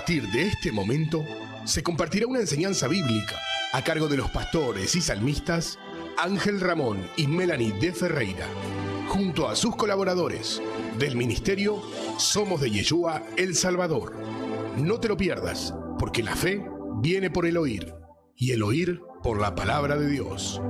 partir de este momento, se compartirá una enseñanza bíblica a cargo de los pastores y salmistas Ángel Ramón y Melanie de Ferreira, junto a sus colaboradores del ministerio Somos de Yeshua El Salvador. No te lo pierdas, porque la fe viene por el oír, y el oír por la palabra de Dios.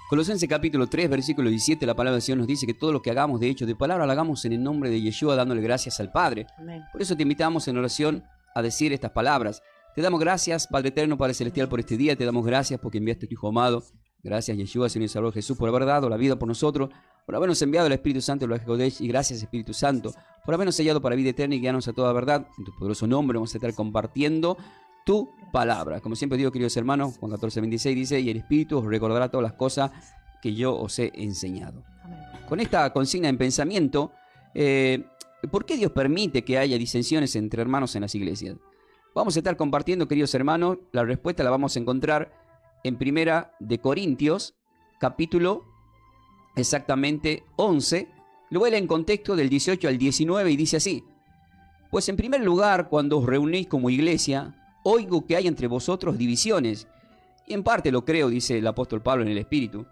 Colosenses capítulo 3, versículo 17, la palabra del Señor nos dice que todo lo que hagamos de hecho de palabra lo hagamos en el nombre de Yeshua, dándole gracias al Padre. Amén. Por eso te invitamos en oración a decir estas palabras. Te damos gracias, Padre eterno, Padre celestial, por este día. Te damos gracias porque enviaste a tu Hijo amado. Gracias, Yeshua, Señor y Salvador Jesús, por haber dado la vida por nosotros, por habernos enviado el Espíritu Santo, el Kodesh, y gracias, Espíritu Santo, por habernos sellado para vida eterna y guiarnos a toda verdad. En tu poderoso nombre vamos a estar compartiendo tu palabra. Como siempre digo, queridos hermanos, Juan 14, 26 dice, y el Espíritu os recordará todas las cosas que yo os he enseñado. Amén. Con esta consigna en pensamiento, ¿por qué Dios permite que haya disensiones entre hermanos en las iglesias? Vamos a estar compartiendo, queridos hermanos, la respuesta la vamos a encontrar en Primera de Corintios, capítulo exactamente 11. Lo voy a leer en contexto del 18 al 19 y dice así: pues en primer lugar, cuando os reunís como iglesia, oigo que hay entre vosotros divisiones, y en parte lo creo, dice el apóstol Pablo en el Espíritu,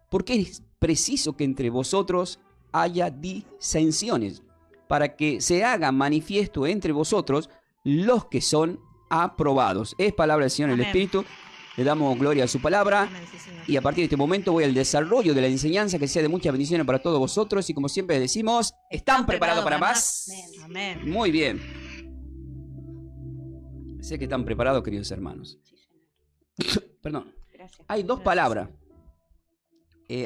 porque es preciso que entre vosotros haya disensiones, para que se haga manifiesto entre vosotros los que son aprobados. Es palabra del Señor en el Espíritu. Le damos gloria a su palabra. Amén, sí, Señor. Y a partir de este momento voy al desarrollo de la enseñanza, que sea de muchas bendiciones para todos vosotros. Y como siempre decimos, ¿están preparados para más? Amén. Muy bien. Sé que están preparados, queridos hermanos. Perdón. Gracias. Hay dos Gracias. palabras.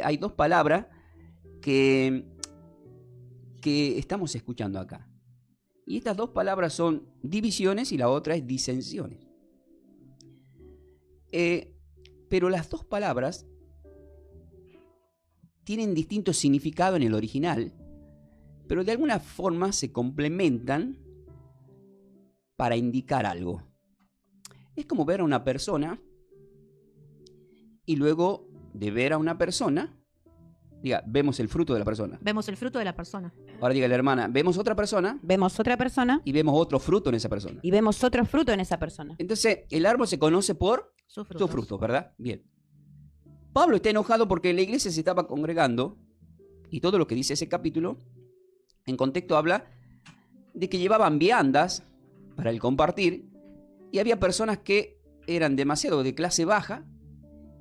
Hay dos palabras que estamos escuchando acá. Y estas dos palabras son divisiones y la otra es disensiones. Pero las dos palabras tienen distinto significado en el original, pero de alguna forma se complementan para indicar algo. Es como ver a una persona y luego de ver a una persona, diga, vemos el fruto de la persona. Vemos el fruto de la persona. Ahora diga la hermana, vemos otra persona Vemos otra persona y vemos otro fruto en esa persona. y vemos otro fruto en esa persona. Entonces, el árbol se conoce por Sus frutos. sus frutos, ¿verdad? Bien. Pablo está enojado porque la iglesia se estaba congregando y todo lo que dice ese capítulo, en contexto habla de que llevaban viandas para el compartir y había personas que eran demasiado de clase baja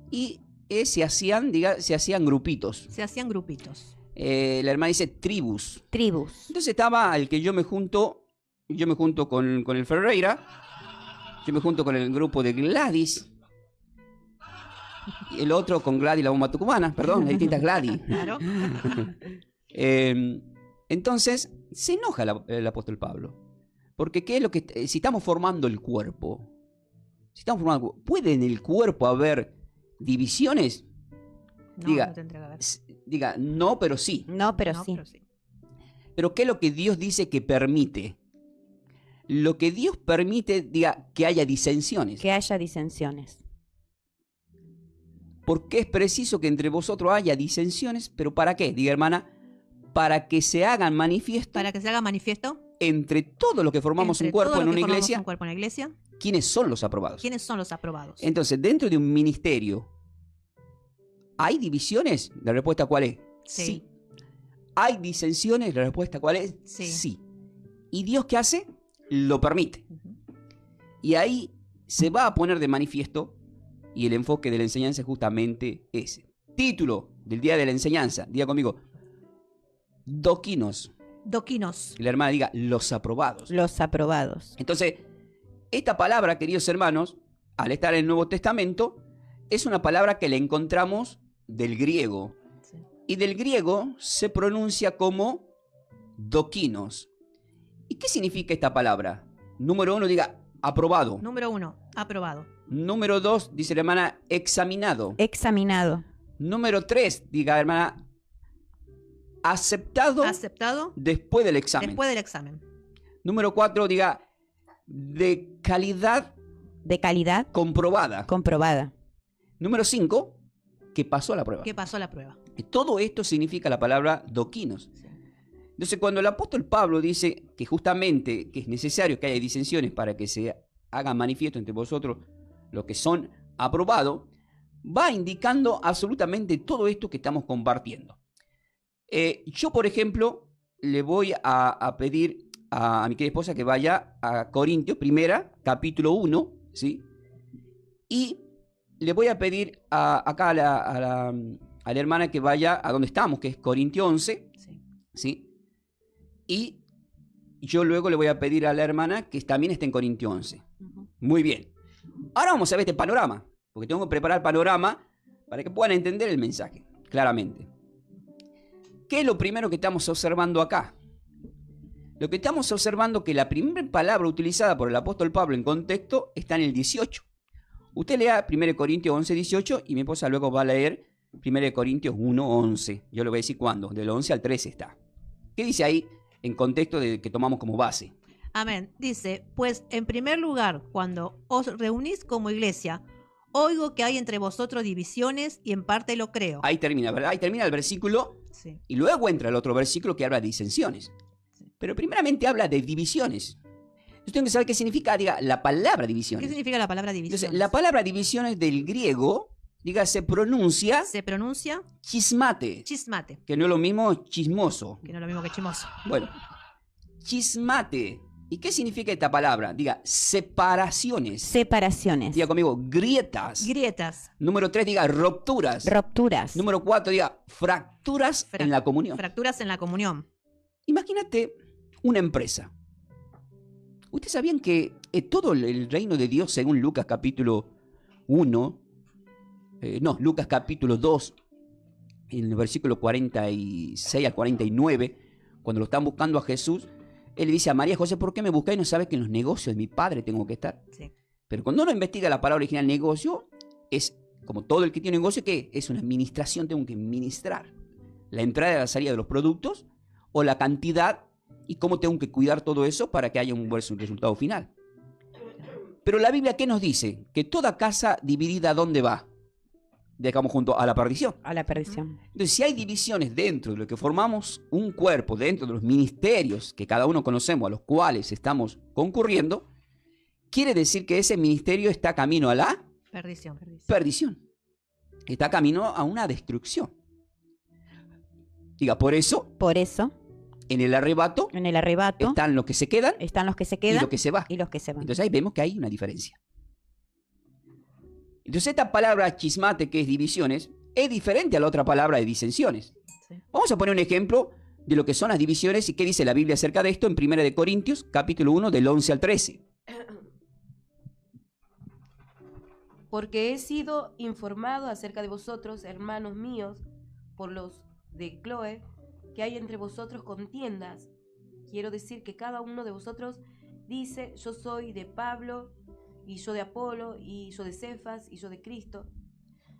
y se hacían grupitos. Se hacían grupitos. La hermana dice tribus. Tribus. Entonces estaba al que yo me junto con el Ferreira, yo me junto con el grupo de Gladys, y el otro con Gladys la bomba tucumana, perdón, hay distintas Gladys. Claro. Entonces se enoja el apóstol Pablo, porque ¿qué es lo que si estamos formando el cuerpo? ¿Puede en el cuerpo haber divisiones? No, Diga, no tendrá que haber. Diga, no, pero sí. No, pero No, sí. pero sí. Pero ¿qué es lo que Dios dice que permite? Lo que Dios permite, diga, que haya disensiones. Que haya disensiones. Porque es preciso que entre vosotros haya disensiones, pero ¿para qué? Diga, hermana, para que se hagan manifiesto Para que se haga manifiesto entre todos los que formamos entre un cuerpo todos en los una que formamos iglesia, un cuerpo en la iglesia, ¿quiénes son los aprobados? ¿quiénes son los aprobados? Entonces, dentro de un ministerio, ¿hay divisiones? La respuesta ¿cuál es? Sí. ¿Hay disensiones? La respuesta ¿cuál es? Sí. ¿Y Dios qué hace? Lo permite. Ujú. Y ahí se va a poner de manifiesto, y el enfoque de la enseñanza es justamente ese. Título del día de la enseñanza, diga conmigo, doquinos. Doquinos. Y la hermana diga, los aprobados. Los aprobados. Entonces, esta palabra, queridos hermanos, al estar en el Nuevo Testamento, es una palabra que la encontramos del griego. Sí. Y del griego se pronuncia como doquinos. ¿Y qué significa esta palabra? Número 1, diga, aprobado. Número 1, aprobado. Número 2, dice la hermana, examinado. Examinado. Número 3, diga hermana, aceptado Aceptado después del examen. después del examen. Número 4, diga, de calidad De calidad comprobada. comprobada. Número 5, que pasó la prueba. Que pasó la prueba. Todo esto significa la palabra doquinos. Entonces, cuando el apóstol Pablo dice que justamente que es necesario que haya disensiones para que se haga manifiesto entre vosotros lo que son aprobados, va indicando absolutamente todo esto que estamos compartiendo. Yo, por ejemplo, le voy a pedir a mi querida esposa que vaya a Corintios, capítulo 1, ¿sí? Y le voy a pedir acá a la hermana que vaya a donde estamos, que es Corintios 11, Sí. ¿sí? Y yo luego le voy a pedir a la hermana que también esté en Corintios 11. Muy bien. Ahora vamos a ver este panorama, porque tengo que preparar el panorama para que puedan entender el mensaje, claramente. ¿Qué es lo primero que estamos observando acá? Lo que estamos observando es que la primera palabra utilizada por el apóstol Pablo en contexto está en el 18. Usted lea 1 Corintios 11, 18 y mi esposa luego va a leer 1 Corintios 1, 11. Yo le voy a decir cuándo, del 11 al 13 está. ¿Qué dice ahí en contexto de que tomamos como base? Amén. Dice, pues en primer lugar, cuando os reunís como iglesia, oigo que hay entre vosotros divisiones y en parte lo creo. Ahí termina, ¿verdad? Ahí termina el versículo Sí. y luego entra el otro versículo que habla de disensiones. Pero primeramente habla de divisiones. Yo tengo que saber qué significa, diga, la palabra ¿Qué divisiones. significa la palabra Entonces, división? la palabra divisiones del griego, diga, se pronuncia Se pronuncia chismate, chismate, que no es lo mismo chismoso. que no es lo mismo que chimoso. Bueno, chismate. ¿Y qué significa esta palabra? Diga, separaciones. Separaciones. Diga conmigo, grietas. Grietas, Número 3, diga, rupturas. Rupturas. Número 4, diga, fracturas en la comunión. fracturas en la comunión. Imagínate una empresa. ¿Ustedes sabían que todo el reino de Dios, según Lucas capítulo 1, Lucas capítulo 2, en el versículo 46 al 49, cuando lo están buscando a Jesús, él le dice a María, José, ¿por qué me buscáis? No sabes que en los negocios de mi padre tengo que estar. Sí. Pero cuando uno investiga la palabra original negocio, es como todo el que tiene negocio, que es una administración, tengo que ministrar la entrada y la salida de los productos, o la cantidad, y cómo tengo que cuidar todo eso para que haya un buen resultado final. Pero la Biblia, ¿qué nos dice? Que toda casa dividida, ¿a dónde va? Dejamos junto a la perdición. A la perdición. Entonces, si hay divisiones dentro de lo que formamos un cuerpo, dentro de los ministerios que cada uno conocemos, a los cuales estamos concurriendo, quiere decir que ese ministerio está camino a la Perdición. perdición. Está camino a una destrucción. Diga, por eso, Por eso, en el arrebato en el arrebato están los que se quedan están los que se y quedan los que se van. y los que se van. Entonces ahí vemos que hay una diferencia. Entonces esta palabra chismate, que es divisiones, es diferente a la otra palabra de disensiones. Sí. Vamos a poner un ejemplo de lo que son las divisiones y qué dice la Biblia acerca de esto en 1 de Corintios, capítulo 1, del 11 al 13. Porque he sido informado acerca de vosotros, hermanos míos, por los de Cloe, que hay entre vosotros contiendas. Quiero decir que cada uno de vosotros dice, yo soy de Pablo, y yo de Apolo, y yo de Cefas, y yo de Cristo.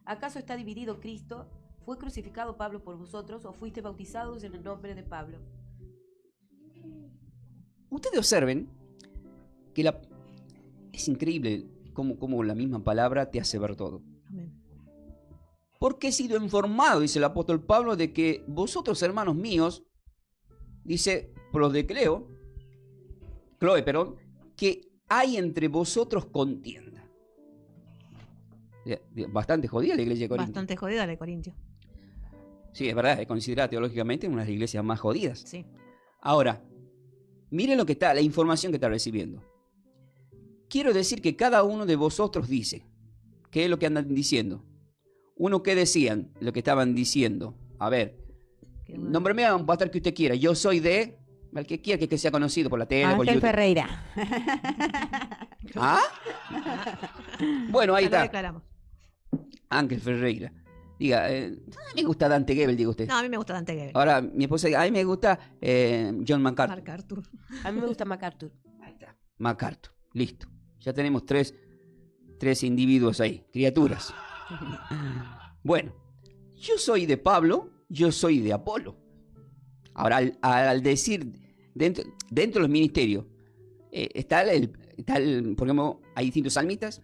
¿Acaso está dividido Cristo? ¿Fue crucificado Pablo por vosotros, o fuiste bautizados en el nombre de Pablo? Ustedes observen que es increíble cómo la misma palabra te hace ver todo. Amén. Porque he sido informado, dice el apóstol Pablo, de que vosotros, hermanos míos, dice por los de Cloe, que hay entre vosotros contienda. Bastante jodida la iglesia de Corinto. Bastante jodida la de Corintio. Sí, es verdad, es considerada teológicamente una de las iglesias más jodidas. Sí. Ahora, miren lo que está, la información que está recibiendo. Quiero decir que cada uno de vosotros dice, ¿qué es lo que andan diciendo? Uno, ¿qué decían? Lo que estaban diciendo. A ver, nómbreme a un pastor que usted quiera. Yo soy de... Al que quiera que sea conocido por la tele, por Ángel YouTube. Ferreira. ¿Ah? Bueno, ahí Ya lo está. declaramos. Ángel Ferreira. Diga, a mí me gusta Dante Gebel, diga usted. No, a mí me gusta Dante Gebel. Ahora, mi esposa dice, a mí me gusta John MacArthur. Mark Arthur. A mí me gusta MacArthur. Ahí está. MacArthur. Listo. Ya tenemos tres individuos ahí, criaturas. Bueno, yo soy de Pablo, yo soy de Apolo. Ahora, al decir, dentro de los ministerios, por ejemplo, hay distintos salmitas.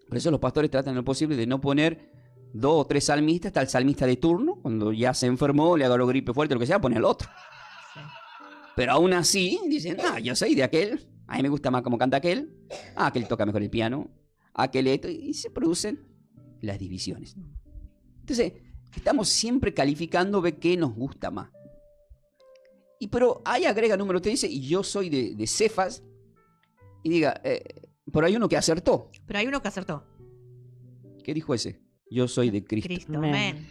Por eso los pastores tratan lo posible de no poner 2 o 3 salmistas, está el salmista de turno, cuando ya se enfermó, le agarró gripe fuerte, lo que sea, pone al otro. Sí. Pero aún así, dicen, yo soy de aquel, a mí me gusta más cómo canta aquel, aquel toca mejor el piano, aquel esto, y se producen las divisiones. Entonces, estamos siempre calificando de qué nos gusta más. Pero ahí agrega número 3, dice, y yo soy de Cefas, y diga, pero hay uno que acertó. Pero hay uno que acertó. ¿Qué dijo ese? Yo soy de Cristo. Cristo, Amén. amén.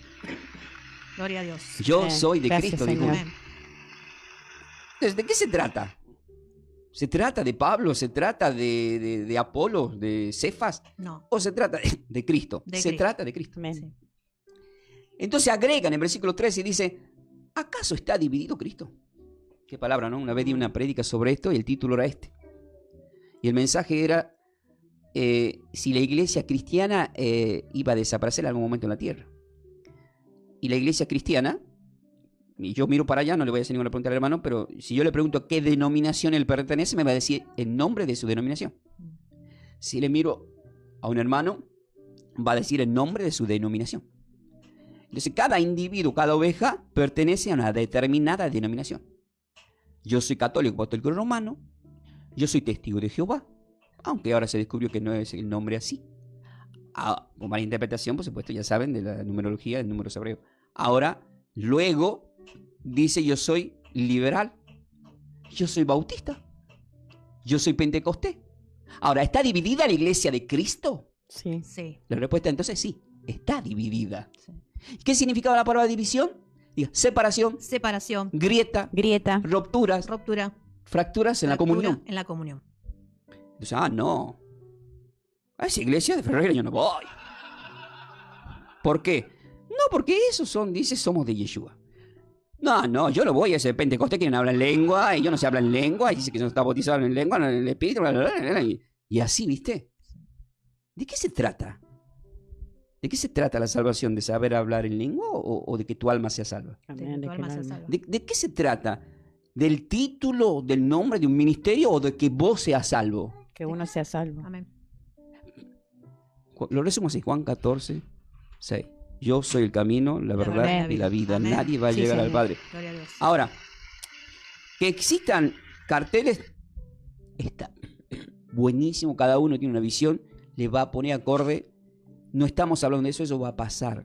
Gloria a Dios. Yo Amén. soy de Gracias, Cristo, dijo. Señor. Amén. Entonces, ¿de qué se trata? ¿Se trata de Pablo? ¿Se trata de Apolo? ¿De Cefas? No. ¿O se trata de Cristo? De Se Cristo. trata de Cristo. Amén. Sí. Entonces agregan en versículo 13 y dice, ¿acaso está dividido Cristo? Qué palabra, ¿no? Una vez di una prédica sobre esto y el título era este. Y el mensaje era si la iglesia cristiana iba a desaparecer en algún momento en la tierra. Y la iglesia cristiana, y yo miro para allá, no le voy a hacer ninguna pregunta al hermano, pero si yo le pregunto a qué denominación él pertenece, me va a decir el nombre de su denominación. Si le miro a un hermano, va a decir el nombre de su denominación. Entonces, cada individuo, cada oveja, pertenece a una determinada denominación. Yo soy católico apostólico romano, yo soy testigo de Jehová, aunque ahora se descubrió que no es el nombre así. Con mala interpretación, por supuesto, ya saben, de la numerología, del número hebreo. Ahora, luego, dice yo soy liberal, yo soy bautista, yo soy pentecostés. Ahora, ¿está dividida la iglesia de Cristo? Sí. Sí. La respuesta entonces sí, está dividida. Sí. ¿Qué significaba la palabra división? Diga, separación, Separación. grieta, Grieta. rupturas, Ruptura. fracturas en la fractura comunión. En la comunión. Entonces, no. A esa iglesia de Ferreira yo no voy. ¿Por qué? No, porque esos son, dice, somos de Yeshua. No, yo no voy a ese Pentecostés que no habla en lengua, y yo no sé hablar en lengua, y dice que no está bautizado en lengua, en el espíritu, y así, ¿viste? ¿De qué se trata? ¿De qué se trata la salvación? ¿De saber hablar en lengua o de que tu alma sea salva? Amén, De de tu que alma el sea alma- salva. ¿De qué se trata? ¿Del título, del nombre de un ministerio o de que vos seas salvo? Que uno sea salvo. Amén. Lo resumo así, Juan 14, 6. Yo soy el camino, la verdad verdad y la vida. Amén. Nadie va a Sí, llegar al Señor. Padre. Gloria a Dios. Ahora, que existan carteles, está buenísimo. Cada uno tiene una visión, le va a poner acorde. No estamos hablando de eso, eso va a pasar.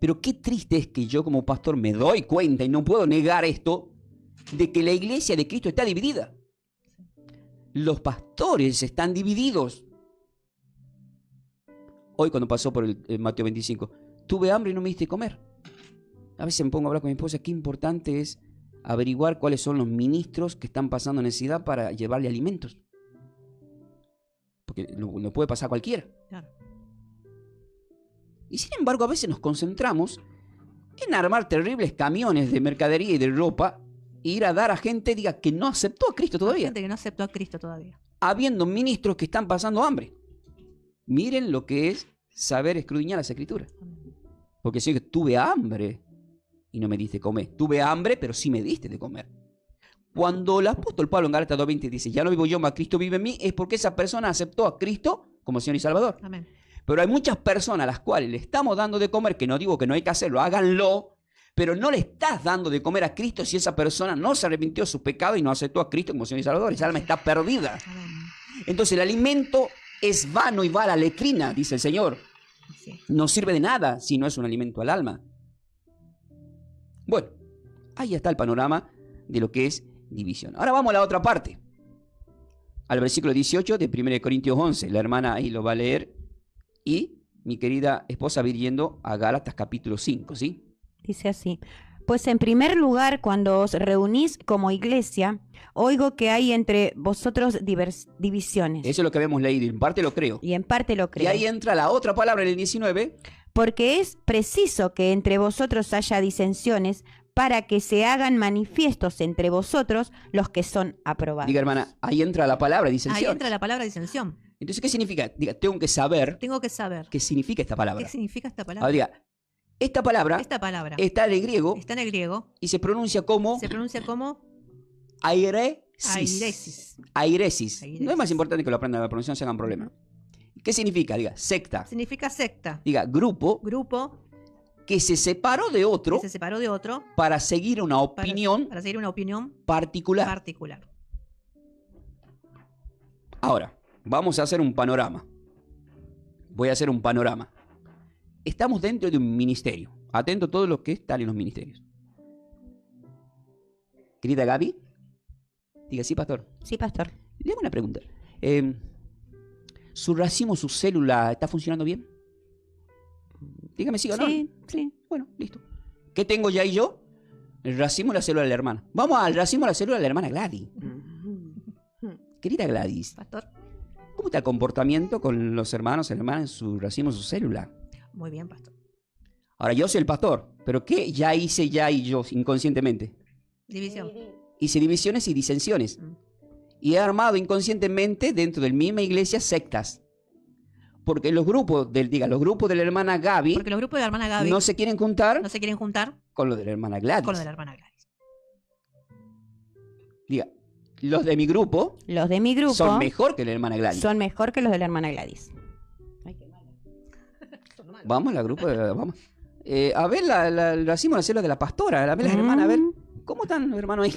Pero qué triste es que yo como pastor me doy cuenta y no puedo negar esto, de que la iglesia de Cristo está dividida. Los pastores están divididos. Hoy cuando pasó por el Mateo 25, tuve hambre y no me diste comer. A veces me pongo a hablar con mi esposa, qué importante es averiguar cuáles son los ministros que están pasando necesidad para llevarle alimentos. Porque lo puede pasar a cualquiera. Claro. Y sin embargo, a veces nos concentramos en armar terribles camiones de mercadería y de ropa e ir a dar a gente, diga, que no aceptó a Cristo Hay todavía, gente que no aceptó a Cristo todavía. habiendo ministros que están pasando hambre. Miren lo que es saber escudriñar las Escrituras. Amén. Porque si yo tuve hambre y no me diste comer. Tuve hambre, pero sí me diste de comer. Cuando el apóstol Pablo en Gálatas 2:20 dice, ya no vivo yo, mas Cristo vive en mí, es porque esa persona aceptó a Cristo como Señor y Salvador. Amén. Pero hay muchas personas a las cuales le estamos dando de comer, que no digo que no hay que hacerlo, háganlo, pero no le estás dando de comer a Cristo si esa persona no se arrepintió de su pecado y no aceptó a Cristo como Señor y Salvador. Esa alma está perdida. Amén. Entonces el alimento es vano y va a la letrina, dice el Señor. Así es. No sirve de nada si no es un alimento al alma. Bueno, ahí está el panorama de lo que es división. Ahora vamos a la otra parte. Al versículo 18 de 1 Corintios 11. La hermana ahí lo va a leer. Y mi querida esposa va a ir yendo a Gálatas capítulo 5, ¿sí? Dice así: pues en primer lugar, cuando os reunís como iglesia, oigo que hay entre vosotros divisiones. Eso es lo que habíamos leído, y en parte lo creo. Y en parte lo Y creo. ahí entra la otra palabra en el 19. Porque es preciso que entre vosotros haya disensiones para que se hagan manifiestos entre vosotros los que son aprobados. Diga, hermana, ahí entra la palabra Ahí disensión. entra la palabra disensión. Entonces, ¿qué significa? Diga, tengo que saber Tengo que saber qué significa esta palabra. qué significa esta Ahora palabra. diga, esta palabra Esta palabra está en el griego está en el griego. y se pronuncia como Se pronuncia como airesis. airesis. Airesis. Airesis. No es más importante que lo aprendan la pronunciación, se hagan problema. ¿Qué significa? Diga, secta. Significa secta. Diga, grupo Grupo que se separó de otro que se separó de otro para seguir una para, opinión para seguir una opinión particular. particular. Ahora, vamos a hacer un panorama. Voy a hacer un panorama. Estamos dentro de un ministerio. Atento a todo lo que están en los ministerios. Querida Gaby, diga, sí, pastor. Sí, pastor. Le hago una pregunta. ¿Su racimo, su célula, está funcionando bien? Dígame sí o no. Sí, sí. Bueno, listo. ¿Qué tengo ya y yo? El racimo y la célula de la hermana. Vamos al racimo y la célula de la hermana Gladys. Querida Gladys, Pastor, ¿cómo está el comportamiento con los hermanos y hermanas en su racimo, su célula? muy bien, pastor. Ahora, yo soy el pastor, pero ¿qué ya hice ya y yo inconscientemente? División. Hice divisiones y disensiones. Mm. Y he armado inconscientemente dentro de la misma iglesia sectas. Porque los grupos los grupos de la hermana Gaby Porque los grupos de la hermana Gaby no se quieren juntar no se quieren juntar con los de la hermana Gladys. con los de la hermana Gladys. Diga, los de mi grupo Los de mi grupo son mejor que la hermana Gladys. son mejor que los de la hermana Gladys. Vamos al grupo vamos. A ver, el racimo de la célula de la pastora. A ver, las hermanas, a ver. ¿Cómo están los hermanos ahí?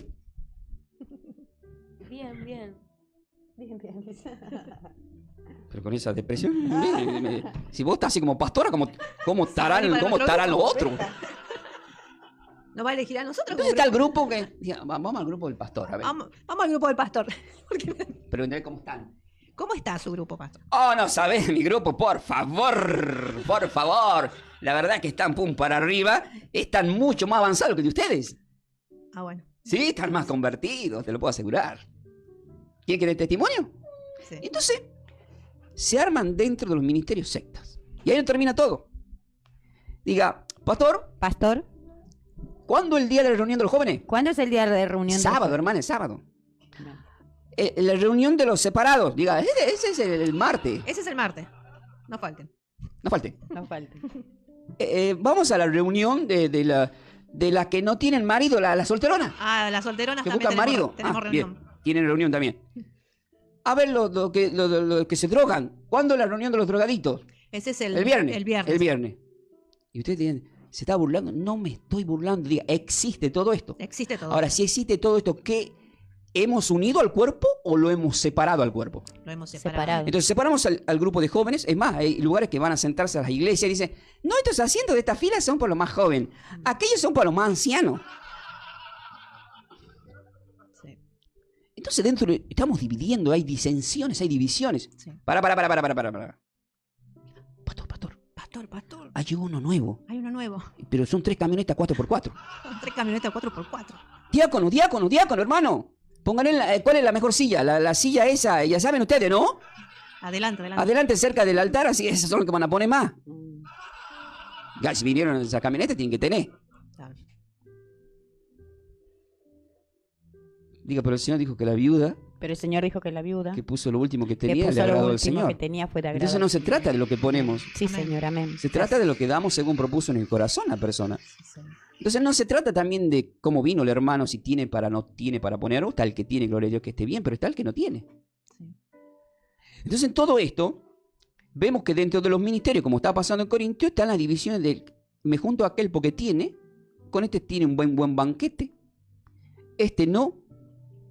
Bien, bien. Pero con esa depresión. Si vos estás así como pastora, ¿cómo estarán para cómo otro estarán los grupo. otros? ¿No va a elegir a nosotros? Entonces como está el grupo que. Diga, vamos al grupo del pastor, a ver. Vamos al grupo del pastor. Porque- Pero entender cómo están. ¿Cómo está su grupo, pastor? Oh, no sabés, mi grupo, por favor. Por favor. La verdad que están pum para arriba. Están mucho más avanzados que el de ustedes. Ah, bueno. Sí, están más convertidos, te lo puedo asegurar. ¿Quién quiere testimonio? Sí. Entonces, se arman dentro de los ministerios sectas. Y ahí no termina todo. Diga, pastor, Pastor, ¿cuándo el día de la reunión de los jóvenes? ¿cuándo es el día de reunión? de- Sábado, hermana, es sábado. La reunión de los separados. Diga, ese es el martes. Ese es el martes. No falten. No falte. No falta. Vamos a la reunión de la que no tienen marido, la solterona. Ah, las solteronas Que también buscan marido. tenemos reunión. Bien, tienen reunión también. A ver, lo que se drogan. ¿Cuándo es la reunión de los drogaditos? Ese es El viernes. El viernes. El viernes. Y ustedes dicen, ¿se está burlando? No me estoy burlando. Diga, existe todo esto. Existe todo. Ahora, si existe todo esto, ¿qué? ¿Hemos unido al cuerpo o lo hemos separado al cuerpo? Lo hemos separado. Separado. Entonces separamos al grupo de jóvenes. Es más, hay lugares que van a sentarse a las iglesias y dicen, no, estos asientos de esta fila son para los más jóvenes. Aquellos son para los más ancianos. Sí. Entonces estamos dividiendo, hay disensiones, hay divisiones. Sí. Para. Pastor, hay uno nuevo. Hay uno nuevo. Pero son 3 camionetas 4x4. Son 3 camionetas 4x4. Diácono, hermano. Pónganle ¿cuál es la mejor silla? La silla esa, ya saben ustedes, ¿no? Adelante. Adelante, cerca del altar, así esos son los que van a poner más. Ya, si vinieron en esa camioneta, tienen que tener. Claro. Diga, pero el Señor dijo que la viuda Pero el Señor dijo que la viuda que puso lo último que que tenía puso le agradó lo al último Señor. que tenía fue de agrado. Entonces no se trata de lo que ponemos. Sí, Amén. Señor, amén. Se trata de lo que damos según propuso en el corazón la persona. Sí. Entonces no se trata también de cómo vino el hermano, si tiene para no tiene para poner, o está el que tiene, gloria a Dios que esté bien, pero está el que no tiene. Sí. Entonces en todo esto, vemos que dentro de los ministerios, como está pasando en Corintio, están las divisiones de me junto a aquel porque tiene, con este tiene un buen banquete, este no.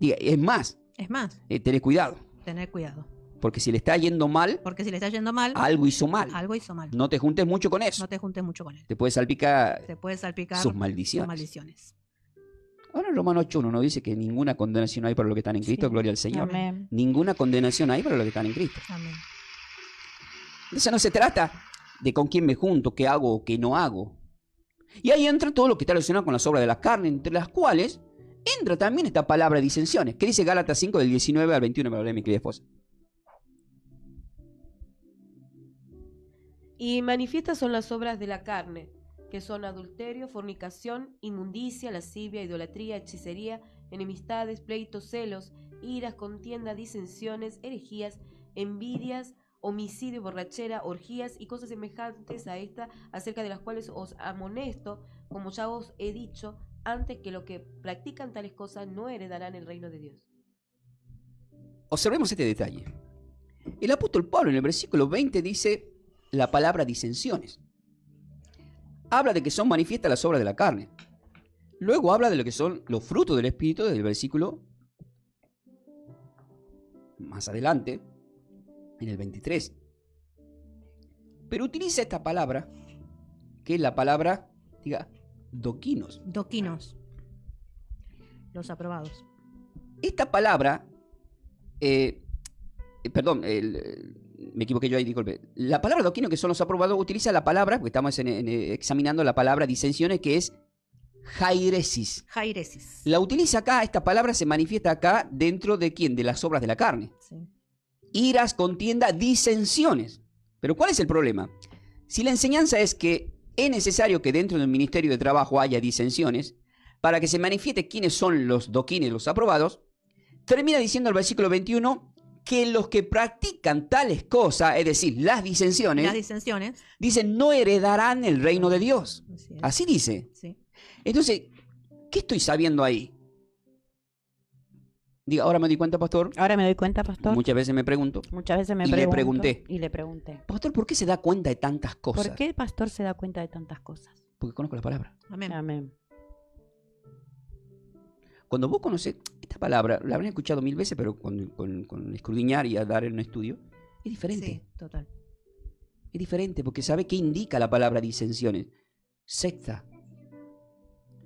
Diga, es más, Es más, tenés cuidado, tener cuidado. porque si le está yendo mal, Porque si le está yendo mal, algo hizo mal. algo hizo mal. No te juntes mucho con eso. No te juntes mucho con él. Te puede salpicar Te puede salpicar sus maldiciones. maldiciones. Ahora en Romanos 8.1 nos dice que ninguna condenación hay para los que están en Cristo, Sí. gloria al Señor. Amén. Ninguna condenación hay para los que están en Cristo. Amén. Entonces no se trata de con quién me junto, qué hago o qué no hago. Y ahí entra todo lo que está relacionado con las obras de la carne, entre las cuales entra también esta palabra de disensiones. ¿Qué dice Gálatas 5 del 19 al 21? Me lo lee mi querida esposa. Y manifiestas son las obras de la carne, que son adulterio, fornicación, inmundicia, lascivia, idolatría, hechicería, enemistades, pleitos, celos, iras, contienda, disensiones, herejías, envidias, homicidio, borrachera, orgías y cosas semejantes a esta, acerca de las cuales os amonesto, como ya os he dicho, antes que los que practican tales cosas no heredarán el reino de Dios. Observemos este detalle. El apóstol Pablo en el versículo 20 dice la palabra disensiones. Habla de que son manifiestas las obras de la carne. Luego habla de lo que son los frutos del Espíritu del versículo más adelante, en el 23. Pero utiliza esta palabra, que es la palabra, diga, doquinos. Doquinos. Los aprobados. Esta palabra, me equivoqué yo ahí, disculpe. La palabra doquino, que son los aprobados, utiliza la palabra, porque estamos examinando la palabra disensiones, que es jairesis. Jairesis. La utiliza acá, esta palabra se manifiesta acá dentro de ¿quién? De las obras de la carne. Sí. Iras, contienda, disensiones. Pero ¿cuál es el problema? Si la enseñanza es que es necesario que dentro del ministerio de trabajo haya disensiones, para que se manifieste quiénes son los doquines, los aprobados, termina diciendo el versículo 21 que los que practican tales cosas, es decir, las disensiones, dicen no heredarán el reino de Dios. Así dice. Sí. Entonces, ¿qué estoy sabiendo ahí? Diga, ahora me doy cuenta, pastor. Ahora me doy cuenta, pastor. Muchas veces me pregunto. Muchas veces me Y le pregunto. pregunté. Y le pregunté. Pastor, ¿por qué se da cuenta de tantas cosas? ¿Por qué el pastor se da cuenta de tantas cosas? Porque conozco la palabra. Amén. Amén. Cuando vos conocés esta palabra, la habrán escuchado 1000 veces, pero con escudriñar y a dar en un estudio, es diferente. Sí, total. Es diferente porque sabe qué indica la palabra disensiones. Secta.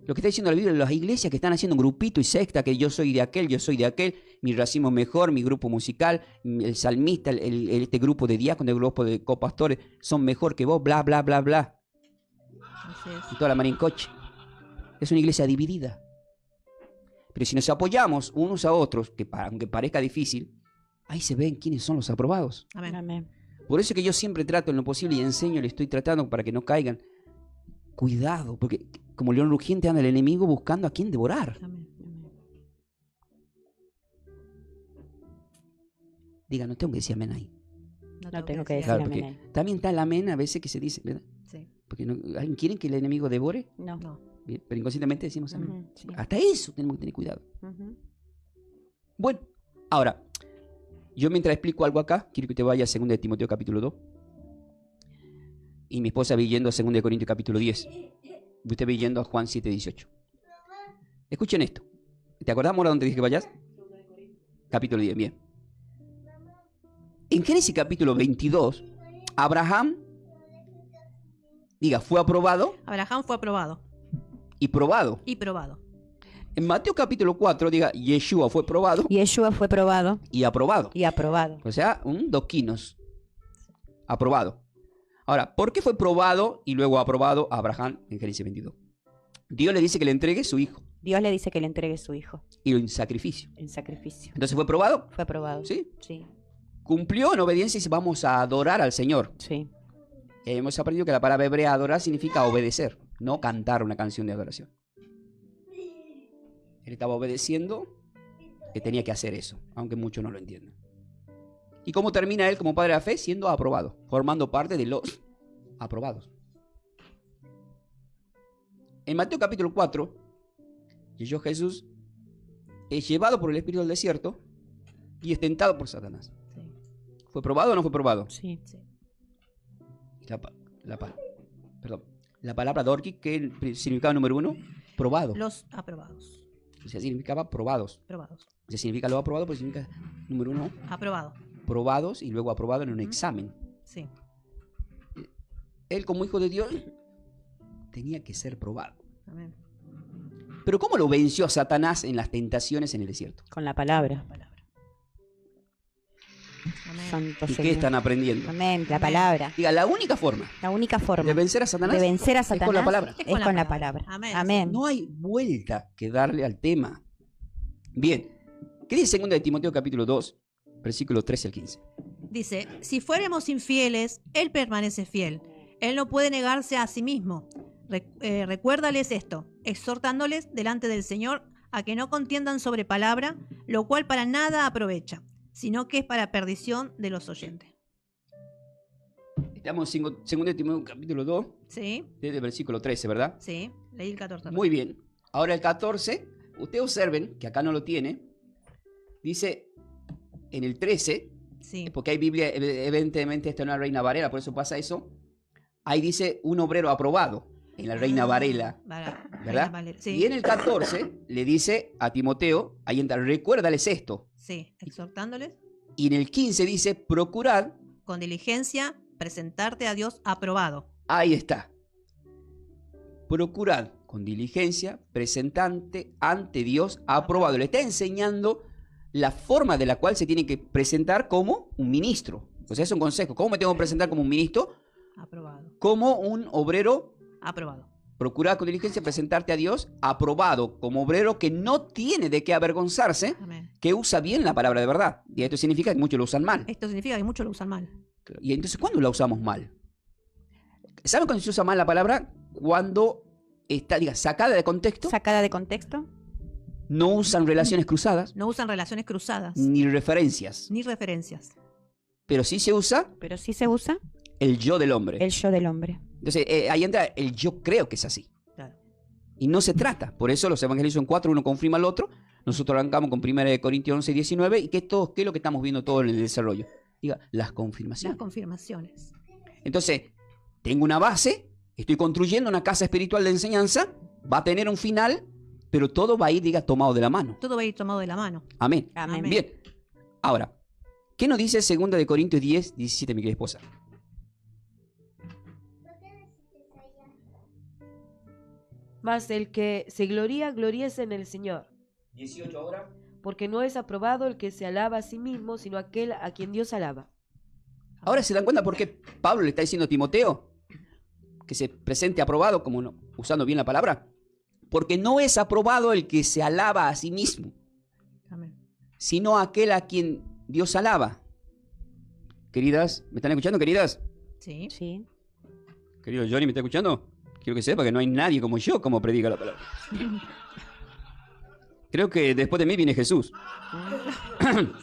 Lo que está diciendo la Biblia, las iglesias que están haciendo un grupito y secta, que yo soy de aquel, yo soy de aquel, mi racismo es mejor, mi grupo musical, el salmista, este grupo de diáconos, el grupo de copastores son mejor que vos, bla, bla, bla, bla. Así es. Y toda la marincoche. Es una iglesia dividida. Pero si nos apoyamos unos a otros, que aunque parezca difícil, ahí se ven quiénes son los aprobados. Amén. Amén. Por eso es que yo siempre trato en lo posible y enseño, le estoy tratando para que no caigan. Cuidado, porque como león rugiente anda el enemigo buscando a quién devorar. Amén. Diga, no tengo que decir amén ahí. No tengo que decir Claro, amén. porque también está el amén a veces que se dice, ¿verdad? Sí. Porque ¿alguien quiere que el enemigo devore? No. No. Bien, pero inconscientemente decimos amén. Ujú, sí. Hasta eso tenemos que tener cuidado. Ujú. Bueno, ahora, yo mientras explico algo acá, quiero que te vaya a 2 de Timoteo capítulo 2. Y mi esposa va yendo a 2 de Corintios capítulo 10. Y usted va yendo a Juan 7:18. Escuchen esto. ¿Te acordás, Mora, donde dije que vayas? Capítulo 10, bien. En Génesis capítulo 22, Abraham, diga, fue aprobado Abraham fue aprobado y probado. y probado. En Mateo capítulo 4, diga, Yeshua fue probado Y Yeshua fue probado y aprobado. y aprobado. O sea, un doquinos. Aprobado. Ahora, ¿por qué fue probado y luego aprobado a Abraham en Génesis 22? Dios le dice que le entregue su hijo Dios le dice que le entregue su hijo y lo en sacrificio. en sacrificio. Entonces fue probado. Fue aprobado. ¿Sí? Sí. Cumplió en obediencia y dice, vamos a adorar al Señor. Sí. Hemos aprendido que la palabra hebrea adorar significa obedecer, no cantar una canción de adoración. Él estaba obedeciendo que tenía que hacer eso, aunque muchos no lo entiendan. ¿Y cómo termina él como padre de la fe? Siendo aprobado, formando parte de los aprobados. En Mateo capítulo 4, Jesús es llevado por el Espíritu al desierto y es tentado por Satanás. Sí. ¿Fue probado o no fue probado? Sí. Sí. Y la palabra dorki, que significaba número 1, probado. Los aprobados. O sea, significaba probados. Probados. O sea, significa lo aprobado, pero significa número 1, Aprobado. probados y luego aprobado en un examen. Sí. Él como hijo de Dios tenía que ser probado. Amén. Pero ¿cómo lo venció a Satanás en las tentaciones en el desierto? Con la palabra. Palabra. Amén. Santo ¿Y Señor. qué están aprendiendo? Amén. La palabra. Diga, la única forma La única forma de vencer a Satanás de vencer a es Satanás con la palabra. es con la palabra. Amén. Amén. No hay vuelta que darle al tema. Bien, ¿qué dice 2 de Timoteo capítulo 2, versículos 13 al 15? Dice, si fuéramos infieles, Él permanece fiel. Él no puede negarse a sí mismo. Recuérdales esto, exhortándoles delante del Señor a que no contiendan sobre palabra, lo cual para nada aprovecha, sino que es para perdición de los oyentes. Estamos en 2 de Timoteo capítulo 2, ¿Sí? desde el versículo 13, ¿verdad? Sí. Leí el 14. Muy bien. Ahora el 14, ustedes observen, que acá no lo tiene, dice en el 13, Sí. porque hay Biblia, evidentemente esta no es la Reina Varela, por eso pasa eso. Ahí dice un obrero aprobado en la Reina Varela, ¿verdad? Sí. Y en el 14 le dice a Timoteo, ahí entra, recuérdales esto. Sí, exhortándoles Y en el 15 dice, procurad, con diligencia presentarte a Dios aprobado. ahí está. Procurad con diligencia, presentante ante Dios aprobado. Le está enseñando la forma de la cual se tiene que presentar como un ministro. O sea, es un consejo. ¿Cómo me tengo que presentar como un ministro? Aprobado. Como un obrero. Aprobado. Procurad con diligencia presentarte a Dios aprobado, como obrero que no tiene de qué avergonzarse, Amén. que usa bien la palabra de verdad. Y esto significa que muchos lo usan mal. Esto significa que muchos lo usan mal. Y entonces, ¿cuándo la usamos mal? ¿Saben cuándo se usa mal la palabra? Cuando está, diga, sacada de contexto, Sacada de contexto. no usan relaciones cruzadas, No usan relaciones cruzadas ni referencias. ni referencias. Pero sí se usa Pero sí se usa el yo del hombre. el yo del hombre. Entonces, ahí entra el yo creo que es así. Claro. Y no se trata. Por eso los evangelios son 4, uno confirma al otro. Nosotros arrancamos con 1 Corintios 11 y 19. ¿Y qué es lo que estamos viendo todo en el desarrollo? Diga, las Las confirmaciones. confirmaciones. Entonces, tengo una base, estoy construyendo una casa espiritual de enseñanza, va a tener un final, pero todo va a ir, diga, tomado de la mano. Todo va a ir tomado de la mano. Amén. Amén. Bien. Ahora, ¿qué nos dice 2 Corintios 10, 17, mi querida esposa? Mas el que se gloría, gloríese en el Señor. 18 ahora. Porque no es aprobado el que se alaba a sí mismo, sino aquel a quien Dios alaba. Ahora se dan cuenta por qué Pablo le está diciendo a Timoteo que se presente aprobado, como no, usando bien la palabra. Porque no es aprobado el que se alaba a sí mismo, Amén. sino aquel a quien Dios alaba. Queridas, ¿me están escuchando, queridas? Sí. Sí. Querido Johnny, ¿me está escuchando? Quiero que sepa que no hay nadie como yo como predica la palabra. Creo que después de mí viene Jesús.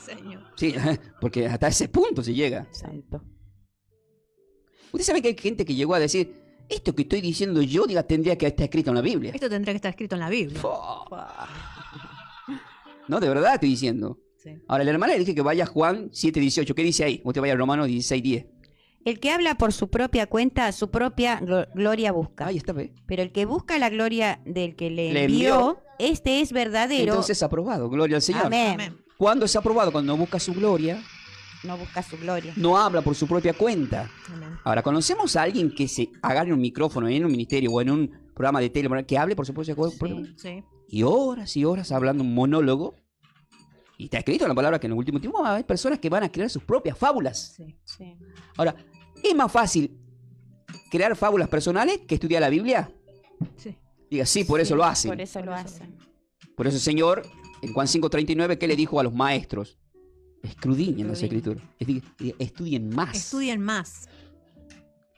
Señor. Sí, porque hasta ese punto se llega. Santo. Usted sabe que hay gente que llegó a decir, esto que estoy diciendo yo, diga, tendría que estar escrito en la Biblia. Esto tendría que estar escrito en la Biblia. No, de verdad estoy diciendo. Sí. Ahora, la hermana le dije que vaya a Juan 7:18. ¿Qué dice ahí? Usted vaya a Romanos 16:10. El que habla por su propia cuenta, su propia gloria busca. Ahí está, ¿ve? Pero el que busca la gloria del que le Le envió, envió. este es verdadero. Entonces aprobado, gloria al Señor. Amén. Amén. ¿Cuándo es aprobado? Cuando no busca su gloria, No busca su gloria. no habla por su propia cuenta. Amén. Ahora, ¿conocemos a alguien que se agarre un micrófono en un ministerio o en un programa de tele que hable por su propia cuenta? Sí. Y horas hablando un monólogo? Y está escrito en la palabra que en el último tiempo va a haber personas que van a crear sus propias fábulas. Sí. Sí. Ahora, ¿es más fácil crear fábulas personales que estudiar la Biblia? Sí. Diga, sí, por eso lo hacen. Por eso Por lo eso. hacen. Por eso el Señor, en Juan 5:39, ¿qué le dijo a los maestros? Escudriñen las Escudriñen. escrituras. Es decir, estudien más. Estudien más.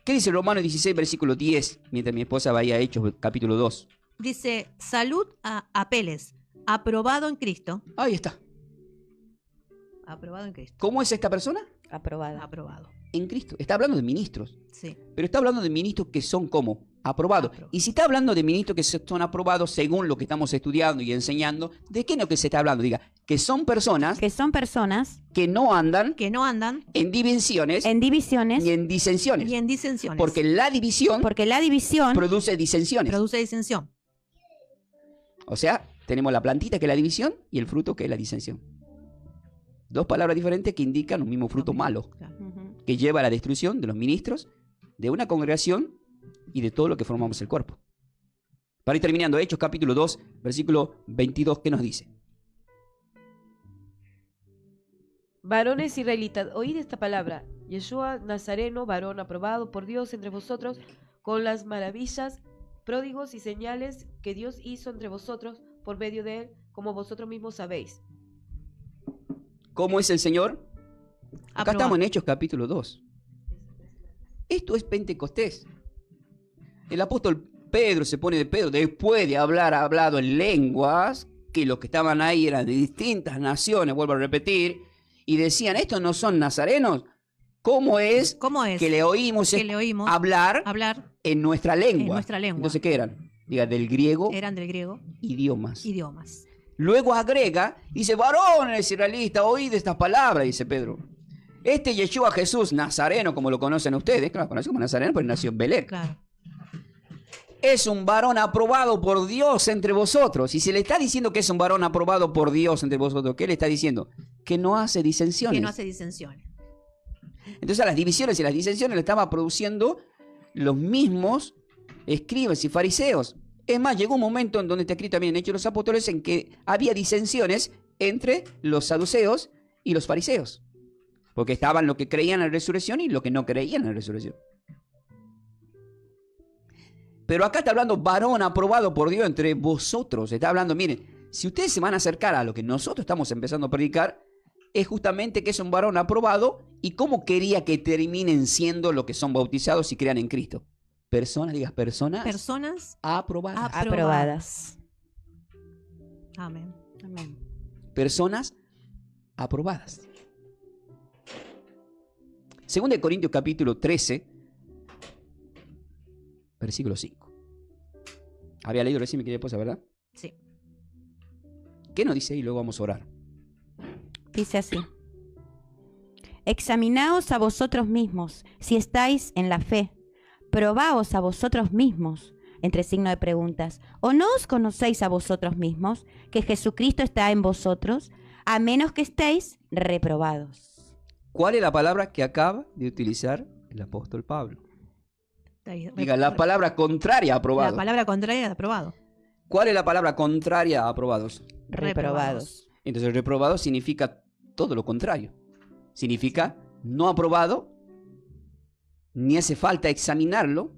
¿Qué dice Romanos 16, versículo 10? Mientras mi esposa vaya a Hechos, capítulo 2. Dice, salud a Apeles, aprobado en Cristo. Ahí está. Aprobado en Cristo. ¿Cómo es esta persona? Aprobada. Aprobado. En Cristo. Está hablando de ministros. Sí. Pero está hablando de ministros que son como aprobados. Aprobado. Y si está hablando de ministros que son aprobados según lo que estamos estudiando y enseñando, ¿de qué es lo que se está hablando? Diga, que son personas Que son personas que no andan Que no andan en divisiones en divisiones, ni en disensiones. ni en disensiones. Porque la división porque la división produce disensiones. produce disensión. O sea, tenemos la plantita que es la división y el fruto que es la disensión. Dos palabras diferentes que indican un mismo fruto malo, Claro. Ujú. que lleva a la destrucción de los ministros, de una congregación y de todo lo que formamos el cuerpo. Para ir terminando, Hechos capítulo 2, versículo 22, ¿qué nos dice? Varones israelitas, oíd esta palabra. Yeshua Nazareno, varón aprobado por Dios entre vosotros, con las maravillas, pródigos y señales que Dios hizo entre vosotros por medio de él, como vosotros mismos sabéis. ¿Cómo es el Señor? Acá Aprobado. estamos en Hechos capítulo 2. Esto es Pentecostés. El apóstol Pedro se pone de Pedro después de haber hablado en lenguas, que los que estaban ahí eran de distintas naciones, vuelvo a repetir, y decían, estos no son nazarenos. ¿Cómo es ¿Cómo es? que le oímos, Que le oímos hablar hablar en nuestra lengua? en nuestra lengua. Entonces, ¿qué eran? Diga, del griego, eran del griego, idiomas. idiomas. Luego agrega, dice, varones israelitas, oíd estas palabras, dice Pedro. Este Yeshua Jesús Nazareno, como lo conocen ustedes, claro, conocen como Nazareno, pero nació en Belén. Claro. Es un varón aprobado por Dios entre vosotros. Y si le está diciendo que es un varón aprobado por Dios entre vosotros, ¿qué le está diciendo? Que no hace disensiones. Que no hace disensiones. Entonces a las divisiones y las disensiones le estaba produciendo los mismos escribas y fariseos. Es más, llegó un momento en donde está escrito también en Hechos de los Apóstoles en que había disensiones entre los saduceos y los fariseos. Porque estaban los que creían en la resurrección y los que no creían en la resurrección. Pero acá está hablando varón aprobado por Dios entre vosotros. Está hablando, miren, si ustedes se van a acercar a lo que nosotros estamos empezando a predicar, es justamente que es un varón aprobado y cómo quería que terminen siendo los que son bautizados y crean en Cristo. Personas, digas personas. Personas Aprobadas. Aprobadas. Amén. Amén. Personas aprobadas. 2 Corintios capítulo 13, versículo 5. Había leído recién mi querida esposa, ¿verdad? Sí. ¿Qué nos dice ahí? Luego vamos a orar. Dice así: examinaos a vosotros mismos si estáis en la fe. Probaos a vosotros mismos, entre signo de preguntas. ¿O no os conocéis a vosotros mismos que Jesucristo está en vosotros, a menos que estéis reprobados? ¿Cuál es la palabra que acaba de utilizar el apóstol Pablo? Ahí, Diga, la palabra contraria a aprobado. La palabra contraria de aprobado. ¿Cuál es la palabra contraria a aprobados? Reprobados. Entonces, reprobado significa todo lo contrario. Significa no aprobado, ni hace falta examinarlo,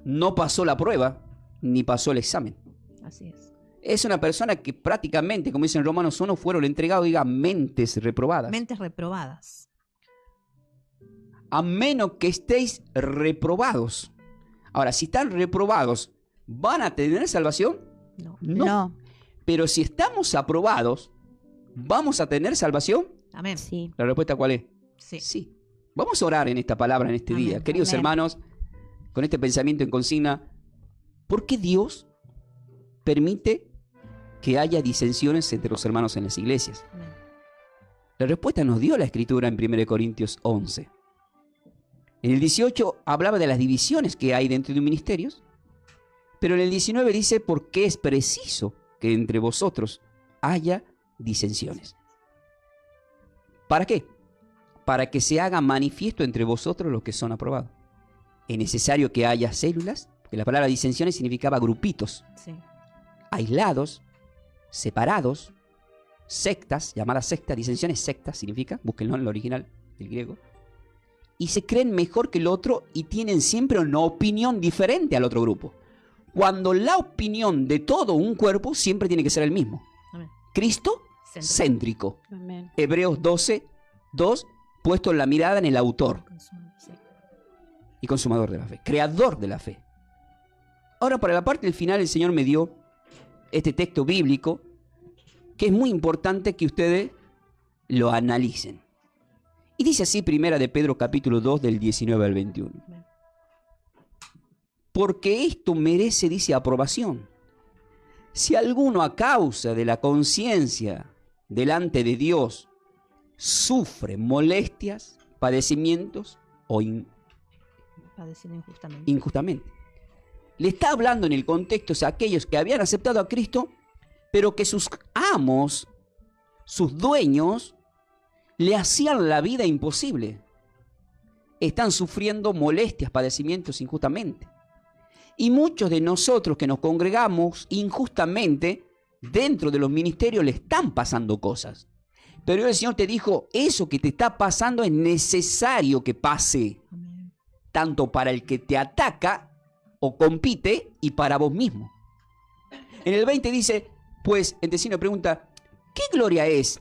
no pasó la prueba, ni pasó el examen. Así es. Es una persona que prácticamente, como dice en Romanos 1, fueron entregados, diga, mentes reprobadas. Mentes reprobadas. A menos que estéis reprobados. Ahora, si están reprobados, ¿van a tener salvación? No. No. Pero si estamos aprobados, ¿vamos a tener salvación? Amén. Sí. ¿La respuesta cuál es? Sí. Sí. Vamos a orar en esta palabra, en este Amén. día. Queridos Amén. hermanos, con este pensamiento en consigna, ¿por qué Dios permite que haya disensiones entre los hermanos en las iglesias? Amén. La respuesta nos dio la Escritura en 1 Corintios 11. En el 18 hablaba de las divisiones que hay dentro de ministerios, pero en el 19 dice por qué es preciso que entre vosotros haya disensiones. ¿Para qué? Para que se haga manifiesto entre vosotros los que son aprobados. Es necesario que haya células, porque la palabra disensiones significaba grupitos, Sí. aislados, separados, sectas, llamadas sectas, disensiones sectas significa, búsquenlo en el original del griego, y se creen mejor que el otro y tienen siempre una opinión diferente al otro grupo. Cuando la opinión de todo un cuerpo siempre tiene que ser el mismo. Amén. Cristo Céntrico. céntrico. Amén. Hebreos 12, 2, puesto la mirada en el autor Sí. y consumador de la fe, creador de la fe. Ahora, para la parte del final, el Señor me dio este texto bíblico que es muy importante que ustedes lo analicen. Y dice así, primera de Pedro capítulo 2 del 19 al 21. Porque esto merece, dice, aprobación. Si alguno a causa de la conciencia delante de Dios sufre molestias, padecimientos o Padeciendo injustamente. injustamente. Le está hablando en el contexto a aquellos que habían aceptado a Cristo, pero que sus amos, sus dueños, le hacían la vida imposible. Están sufriendo molestias, padecimientos injustamente. Y muchos de nosotros que nos congregamos injustamente, dentro de los ministerios le están pasando cosas. Pero el Señor te dijo, eso que te está pasando es necesario que pase. Amén. Tanto para el que te ataca o compite y para vos mismo. En el 20 dice, pues, en signo pregunta, ¿qué gloria es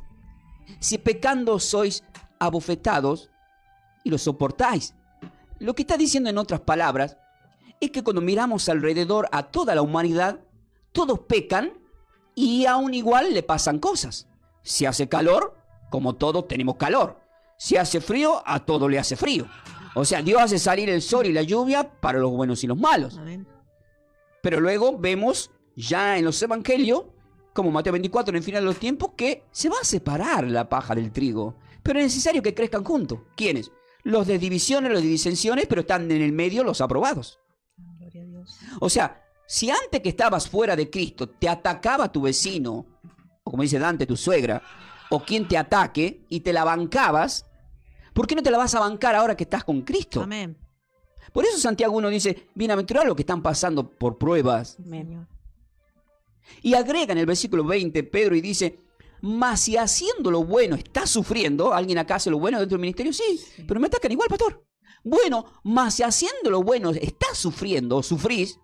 si pecando sois abofetados y lo soportáis? Lo que está diciendo en otras palabras es que cuando miramos alrededor a toda la humanidad, todos pecan y aún igual le pasan cosas. Si hace calor, como todos tenemos calor. Si hace frío, a todo le hace frío. O sea, Dios hace salir el sol y la lluvia para los buenos y los malos. Amén. Pero luego vemos ya en los evangelios, como Mateo 24, en el final de los tiempos, que se va a separar la paja del trigo. Pero es necesario que crezcan juntos. ¿Quiénes? Los de divisiones, los de disensiones, pero están en el medio los aprobados. Gloria a Dios. O sea, si antes que estabas fuera de Cristo te atacaba tu vecino, o como dice Dante, tu suegra, o quien te ataque, y te la bancabas, ¿por qué no te la vas a bancar ahora que estás con Cristo? Amén. Por eso Santiago 1 dice, bienaventurados los que están pasando por pruebas. Señor. Y agrega en el versículo 20 Pedro y dice, mas si haciendo lo bueno estás sufriendo, ¿alguien acá hace lo bueno dentro del ministerio? Sí, pero me atacan igual, pastor. Bueno, mas si haciendo lo bueno estás sufriendo, o sufrís,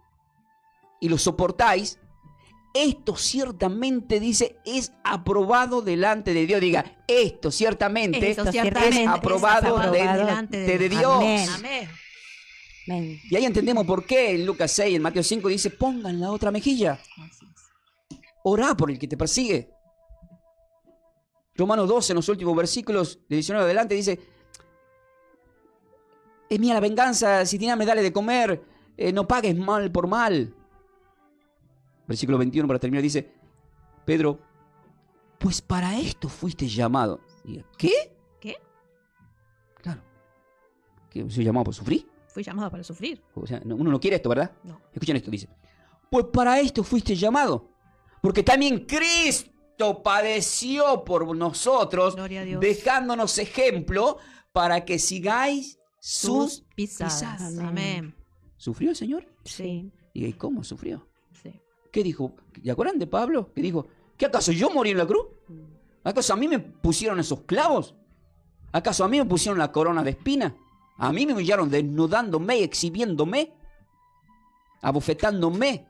y lo soportáis, esto ciertamente, dice, es aprobado delante de Dios. Diga, esto ciertamente, Esto es ciertamente aprobado delante de Dios. Amén. Amén. Amén. Y ahí entendemos por qué en Lucas 6, en Mateo 5 dice, pongan la otra mejilla. Así es. Orá por el que te persigue. Romanos 12, en los últimos versículos, de 19 adelante, dice, es mía la venganza, si tienes hambre dale de comer, no pagues mal por mal. Versículo 21 para terminar dice, Pedro, pues para esto fuiste llamado. Y, ¿qué? ¿Qué? Claro. ¿Que soy llamado por sufrir? Fui llamado para sufrir. O sea, uno no quiere esto, ¿verdad? No. Escuchen esto, dice. Pues para esto fuiste llamado. Porque también Cristo padeció por nosotros, Gloria a Dios. dejándonos ejemplo para que sigáis sus pisadas. pisadas. Amén. ¿Sufrió el Señor? Sí. ¿Y cómo sufrió? Sí. ¿Qué dijo? ¿Se acuerdan de Pablo? Que dijo, ¿qué acaso yo morí en la cruz? ¿Acaso a mí me pusieron esos clavos? ¿Acaso a mí me pusieron la corona de espina? ¿A mí me humillaron desnudándome, exhibiéndome? Abofetándome.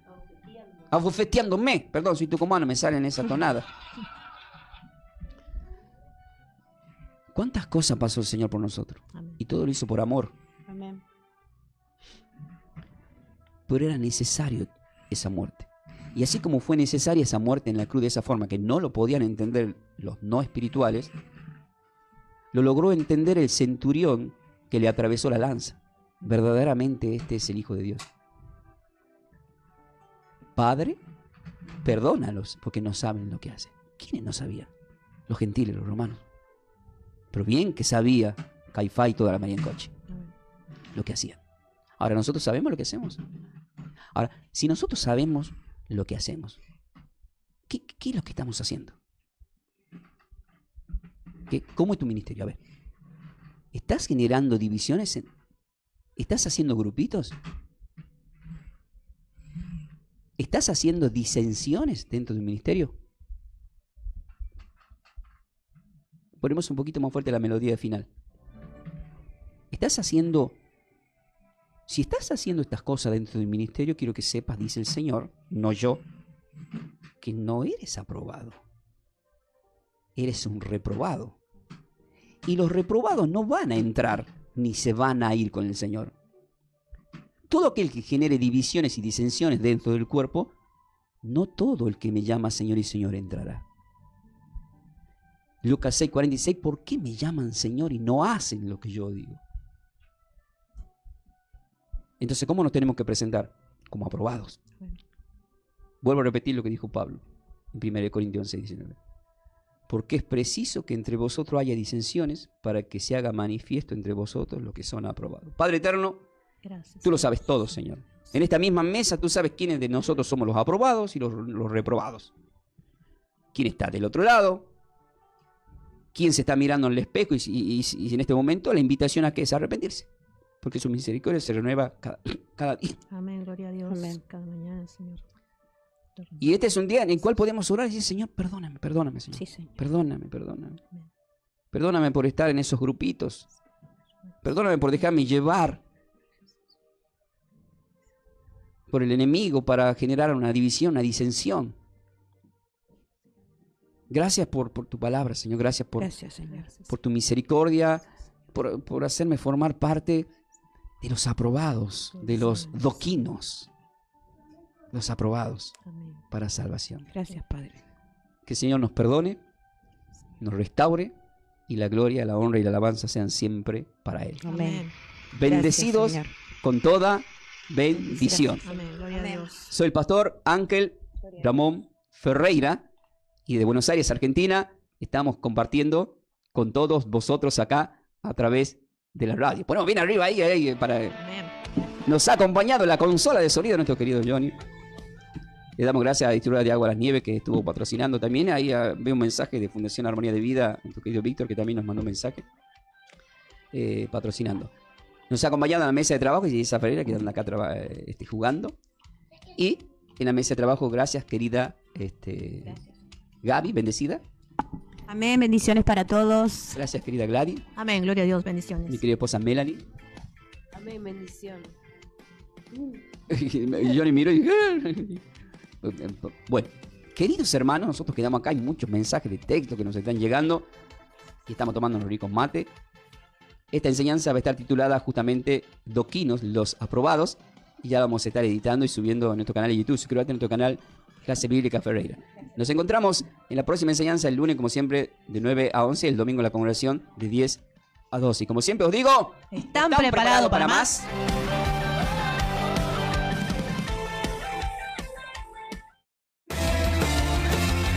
Abofeteándome. Perdón, soy tucumano, me sale en esa tonada. ¿Cuántas cosas pasó el Señor por nosotros? Amén. Y todo lo hizo por amor. Amén. Pero era necesario esa muerte. Y así como fue necesaria esa muerte en la cruz de esa forma, que no lo podían entender los no espirituales, lo logró entender el centurión que le atravesó la lanza. Verdaderamente este es el Hijo de Dios. Padre, perdónalos porque no saben lo que hacen. ¿Quiénes no sabían? Los gentiles, los romanos. Pero bien que sabía Caifás y toda la María en coche lo que hacían. Ahora, nosotros sabemos lo que hacemos. Ahora, si nosotros sabemos lo que hacemos, ¿qué es lo que estamos haciendo? ¿Cómo es tu ministerio? A ver, ¿estás generando divisiones? ¿Estás haciendo grupitos? ¿Estás haciendo disensiones dentro del ministerio? Ponemos un poquito más fuerte la melodía de final. Si estás haciendo estas cosas dentro del ministerio, quiero que sepas, dice el Señor, no yo, que no eres aprobado. Eres un reprobado. Y los reprobados no van a entrar ni se van a ir con el Señor. Todo aquel que genere divisiones y disensiones dentro del cuerpo, no todo el que me llama Señor y Señor entrará. Lucas 6:46, ¿por qué me llaman Señor y no hacen lo que yo digo? Entonces, ¿cómo nos tenemos que presentar? Como aprobados. Vuelvo a repetir lo que dijo Pablo en 1 Corintios 6:19. Porque es preciso que entre vosotros haya disensiones para que se haga manifiesto entre vosotros lo que son aprobados. Padre eterno, Gracias. tú lo sabes todo, Señor. En esta misma mesa tú sabes quiénes de nosotros somos los aprobados y los reprobados. ¿Quién está del otro lado? ¿Quién se está mirando en el espejo? Y en este momento la invitación a que es arrepentirse. Porque su misericordia se renueva cada día. Amén, gloria a Dios. Amén. Cada mañana, Señor. Y este es un día en el cual podemos orar y decir, Señor, perdóname, perdóname, Señor. Sí, Señor. Perdóname, perdóname. Amén. Perdóname por estar en esos grupitos. Perdóname por dejarme llevar por el enemigo para generar una división, una disensión. Gracias por tu palabra, Señor. Gracias Gracias, Señor. por tu misericordia, por hacerme formar parte de los aprobados, de los doquinos, los aprobados Amén. para salvación. Gracias, Padre. Que el Señor nos perdone, nos restaure y la gloria, la honra y la alabanza sean siempre para Él. Amén. Bendecidos Gracias, con toda bendición. Amén, gloria a Amén. Dios. Soy el pastor Ángel Ramón Ferreira y de Buenos Aires, Argentina, estamos compartiendo con todos vosotros acá a través de la radio. Ponemos bien arriba ahí para... Amén. Nos ha acompañado la consola de sonido nuestro querido Johnny. Le damos gracias a la distribuidora de Agua Las Nieves que estuvo patrocinando también. Ahí veo un mensaje de Fundación Armonía de Vida, nuestro querido Víctor, que también nos mandó un mensaje patrocinando. Nos ha acompañado en la mesa de trabajo y Isa Ferreira, que anda acá jugando. Y en la mesa de trabajo, gracias, querida Gaby, bendecida. Amén, bendiciones para todos. Gracias, querida Gladys. Amén, gloria a Dios, bendiciones. Mi querida esposa Melanie. Amén, bendición. Y Johnny miró y... Bueno, queridos hermanos, nosotros quedamos acá. Hay muchos mensajes de texto que nos están llegando y estamos tomando unos ricos mates. Esta enseñanza va a estar titulada justamente Doquinos, los aprobados, y ya vamos a estar editando y subiendo a nuestro canal de YouTube. Suscríbete a nuestro canal Clase Bíblica Ferreira. Nos encontramos en la próxima enseñanza el lunes, como siempre, de 9 a 11, el domingo la congregación de 10 a 12. Y como siempre os digo, ¿Están preparados para más?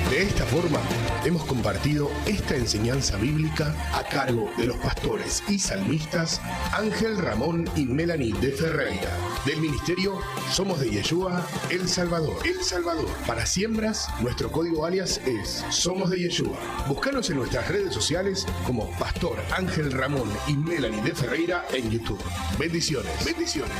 De esta forma, hemos compartido esta enseñanza bíblica a cargo de los pastores y salmistas Ángel Ramón y Melanie de Ferreira, del ministerio Somos de Yeshua, El Salvador. El Salvador. Para siembras, nuestro código alias es Somos de Yeshua. Búscanos en nuestras redes sociales como Pastor Ángel Ramón y Melanie de Ferreira en YouTube. Bendiciones. Bendiciones.